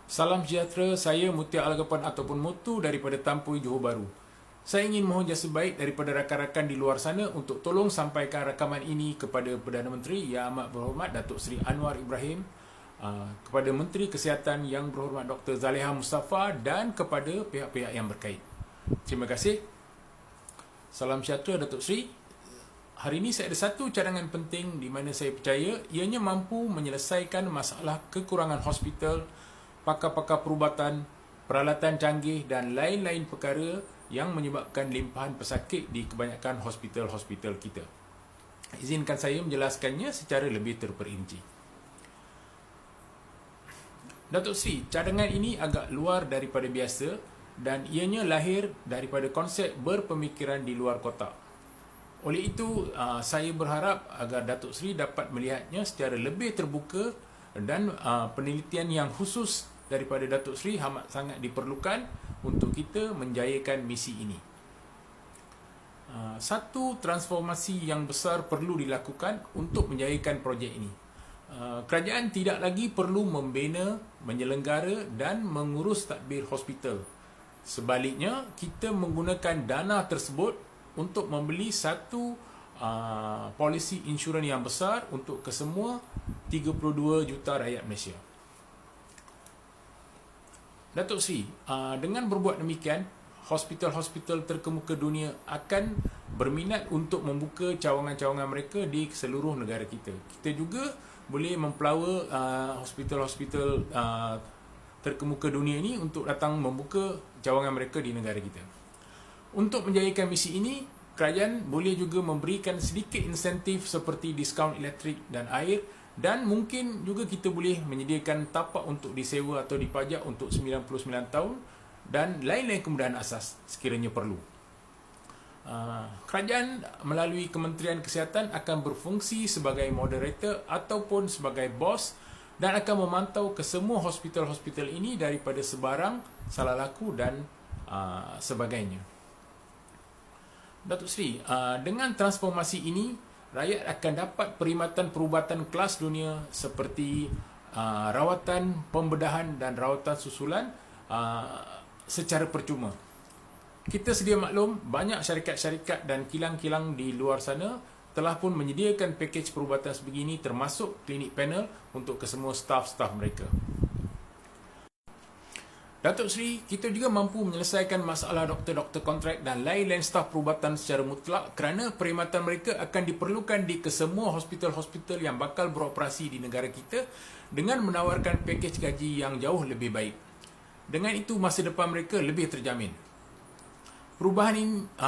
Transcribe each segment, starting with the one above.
Salam sejahtera, saya Mutia Alagapan ataupun Mutu daripada Tampui, Johor Bahru. Saya ingin mohon jasa baik daripada rakan-rakan di luar sana untuk tolong sampaikan rakaman ini kepada Perdana Menteri Yang Amat Berhormat Datuk Seri Anwar Ibrahim, kepada Menteri Kesihatan Yang Berhormat Dr. Zaliha Mustafa dan kepada pihak-pihak yang berkait. Terima kasih. Salam sejahtera Datuk Seri. Hari ini saya ada satu cadangan penting di mana saya percaya ianya mampu menyelesaikan masalah kekurangan hospital, pakar-pakar perubatan, peralatan canggih dan lain-lain perkara yang menyebabkan limpahan pesakit di kebanyakan hospital-hospital kita. Izinkan saya menjelaskannya secara lebih terperinci. Datuk Seri, cadangan ini agak luar daripada biasa dan ianya lahir daripada konsep berpemikiran di luar kotak. Oleh itu, saya berharap agar Datuk Seri dapat melihatnya secara lebih terbuka dan penelitian yang khusus daripada Datuk Seri amat sangat diperlukan untuk kita menjayakan misi ini. Satu transformasi yang besar perlu dilakukan untuk menjayakan projek ini. Kerajaan tidak lagi perlu membina, menyelenggara dan mengurus tadbir hospital. Sebaliknya, kita menggunakan dana tersebut untuk membeli satu polisi insurans yang besar untuk kesemua 32 juta rakyat Malaysia. Datuk Seri, dengan berbuat demikian, hospital-hospital terkemuka dunia akan berminat untuk membuka cawangan-cawangan mereka di seluruh negara kita. Kita juga boleh mempelawa hospital-hospital terkemuka dunia ini untuk datang membuka cawangan mereka di negara kita. Untuk menjayakan misi ini, kerajaan boleh juga memberikan sedikit insentif seperti diskaun elektrik dan air, dan mungkin juga kita boleh menyediakan tapak untuk disewa atau dipajak untuk 99 tahun dan lain-lain kemudahan asas sekiranya perlu. Kerajaan melalui Kementerian Kesihatan akan berfungsi sebagai moderator ataupun sebagai bos dan akan memantau kesemua hospital-hospital ini daripada sebarang, salah laku dan sebagainya. Datuk Seri, dengan transformasi ini, rakyat akan dapat perkhidmatan perubatan kelas dunia seperti rawatan, pembedahan dan rawatan susulan secara percuma. Kita sedia maklum, banyak syarikat-syarikat dan kilang-kilang di luar sana telah pun menyediakan pakej perubatan sebegini termasuk klinik panel untuk kesemua staf-staf mereka. Datuk Seri, kita juga mampu menyelesaikan masalah doktor-doktor kontrak dan lain-lain staf perubatan secara mutlak kerana perkhidmatan mereka akan diperlukan di kesemua hospital-hospital yang bakal beroperasi di negara kita dengan menawarkan pakej gaji yang jauh lebih baik. Dengan itu, masa depan mereka lebih terjamin. Perubahan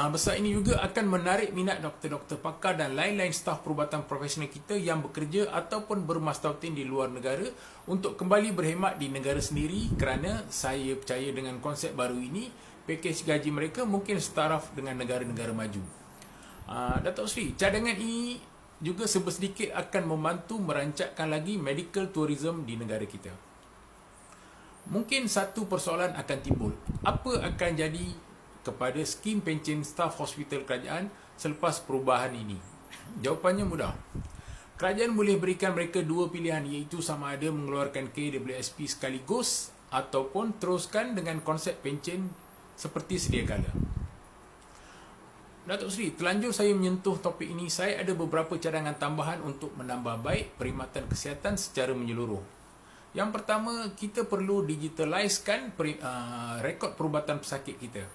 besar ini juga akan menarik minat doktor-doktor pakar dan lain-lain staf perubatan profesional kita yang bekerja ataupun bermastautin di luar negara untuk kembali berkhidmat di negara sendiri kerana saya percaya dengan konsep baru ini, pakej gaji mereka mungkin setaraf dengan negara-negara maju. Datuk Seri, cadangan ini juga sedikit akan membantu merancangkan lagi medical tourism di negara kita. Mungkin satu persoalan akan timbul. Apa akan jadi kepada skim pencen staf hospital kerajaan selepas perubahan ini? Jawapannya mudah. Kerajaan boleh berikan mereka dua pilihan, iaitu sama ada mengeluarkan KWSP sekaligus ataupun teruskan dengan konsep pencen seperti sedia kala. Datuk Seri, terlanjur saya menyentuh topik ini, saya ada beberapa cadangan tambahan untuk menambah baik perkhidmatan kesihatan secara menyeluruh. Yang pertama, kita perlu digitaliskan rekod perubatan pesakit kita.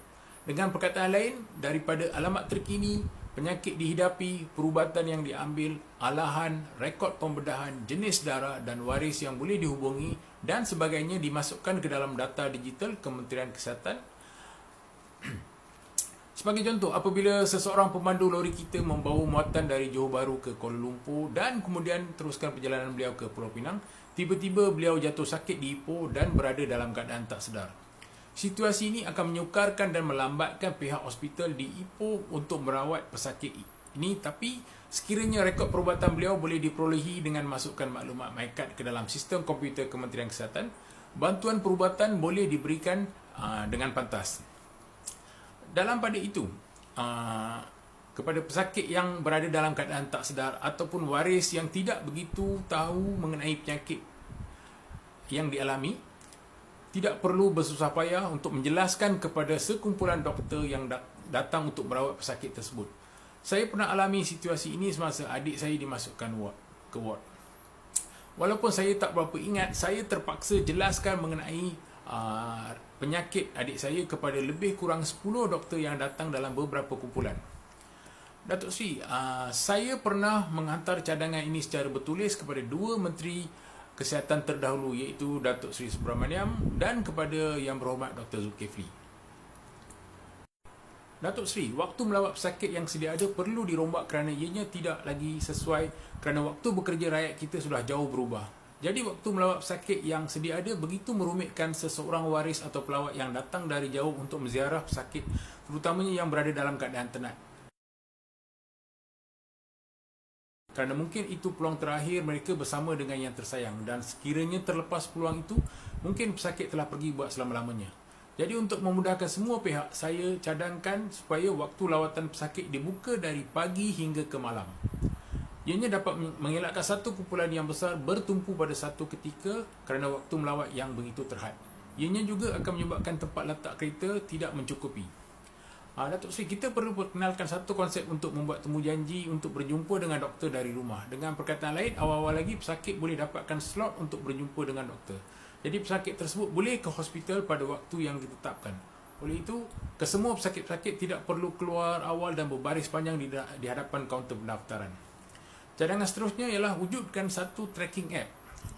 Dengan perkataan lain, daripada alamat terkini, penyakit dihidapi, perubatan yang diambil, alahan, rekod pembedahan, jenis darah dan waris yang boleh dihubungi dan sebagainya dimasukkan ke dalam data digital Kementerian Kesihatan. Sebagai contoh, apabila seseorang pemandu lori kita membawa muatan dari Johor Bahru ke Kuala Lumpur dan kemudian teruskan perjalanan beliau ke Pulau Pinang, tiba-tiba beliau jatuh sakit di Ipoh dan berada dalam keadaan tak sedar. Situasi ini akan menyukarkan dan melambatkan pihak hospital di Ipoh untuk merawat pesakit ini, tapi sekiranya rekod perubatan beliau boleh diperolehi dengan masukkan maklumat MyCard ke dalam sistem komputer Kementerian Kesihatan, bantuan perubatan boleh diberikan dengan pantas. Dalam pada itu, kepada pesakit yang berada dalam keadaan tak sedar ataupun waris yang tidak begitu tahu mengenai penyakit yang dialami, tidak perlu bersusah payah untuk menjelaskan kepada sekumpulan doktor yang datang untuk merawat pesakit tersebut. Saya pernah alami situasi ini semasa adik saya dimasukkan ke ward. Walaupun saya tak berapa ingat, saya terpaksa jelaskan mengenai penyakit adik saya kepada lebih kurang 10 doktor yang datang dalam beberapa kumpulan. Datuk Seri, saya pernah menghantar cadangan ini secara bertulis kepada dua menteri kesihatan terdahulu, iaitu Datuk Seri Subramaniam dan kepada Yang Berhormat Dr. Zulkifli. Datuk Seri, waktu melawat pesakit yang sedia ada perlu dirombak kerana ianya tidak lagi sesuai kerana waktu bekerja rakyat kita sudah jauh berubah. Jadi waktu melawat pesakit yang sedia ada begitu merumitkan seseorang waris atau pelawat yang datang dari jauh untuk menziarah pesakit, terutamanya yang berada dalam keadaan tenat. Kerana mungkin itu peluang terakhir mereka bersama dengan yang tersayang, dan sekiranya terlepas peluang itu, mungkin pesakit telah pergi buat selama-lamanya. Jadi untuk memudahkan semua pihak, saya cadangkan supaya waktu lawatan pesakit dibuka dari pagi hingga ke malam. Ianya dapat mengelakkan satu kumpulan yang besar bertumpu pada satu ketika kerana waktu melawat yang begitu terhad. Ianya juga akan menyebabkan tempat letak kereta tidak mencukupi. Datuk Seri, kita perlu perkenalkan satu konsep untuk membuat temu janji untuk berjumpa dengan doktor dari rumah. Dengan perkataan lain, awal-awal lagi pesakit boleh dapatkan slot untuk berjumpa dengan doktor. Jadi pesakit tersebut boleh ke hospital pada waktu yang ditetapkan. Oleh itu, kesemua pesakit-pesakit tidak perlu keluar awal dan berbaris panjang di hadapan kaunter pendaftaran. Cadangan seterusnya ialah wujudkan satu tracking app.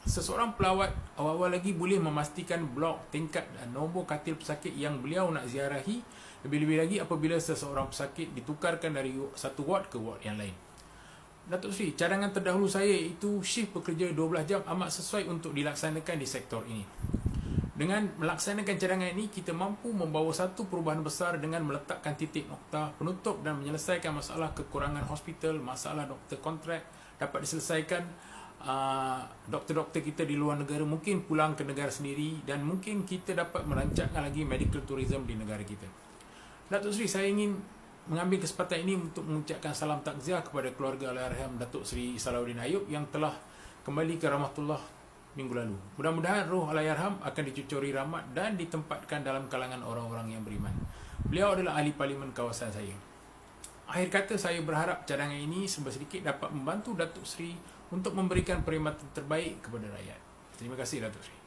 Seseorang pelawat awal-awal lagi boleh memastikan blok, tingkat dan nombor katil pesakit yang beliau nak ziarahi, lebih-lebih lagi apabila seseorang pesakit ditukarkan dari satu ward ke ward yang lain. Datuk Seri, cadangan terdahulu saya iaitu shift bekerja 12 jam amat sesuai untuk dilaksanakan di sektor ini. Dengan melaksanakan cadangan ini, kita mampu membawa satu perubahan besar dengan meletakkan titik nokta penutup dan menyelesaikan masalah kekurangan hospital, masalah doktor kontrak dapat diselesaikan. Doktor-doktor kita di luar negara mungkin pulang ke negara sendiri, dan mungkin kita dapat merancangkan lagi medical tourism di negara kita. Datuk Seri, saya ingin mengambil kesempatan ini untuk mengucapkan salam takziah kepada keluarga Allahyarham Datuk Seri Salahuddin Ayub yang telah kembali ke rahmatullah minggu lalu. Mudah-mudahan roh Allahyarham akan dicucuri rahmat dan ditempatkan dalam kalangan orang-orang yang beriman. Beliau adalah ahli parlimen kawasan saya. Akhir kata, saya berharap cadangan ini sedikit dapat membantu Datuk Seri untuk memberikan perkhidmatan terbaik kepada rakyat. Terima kasih, Datuk Seri.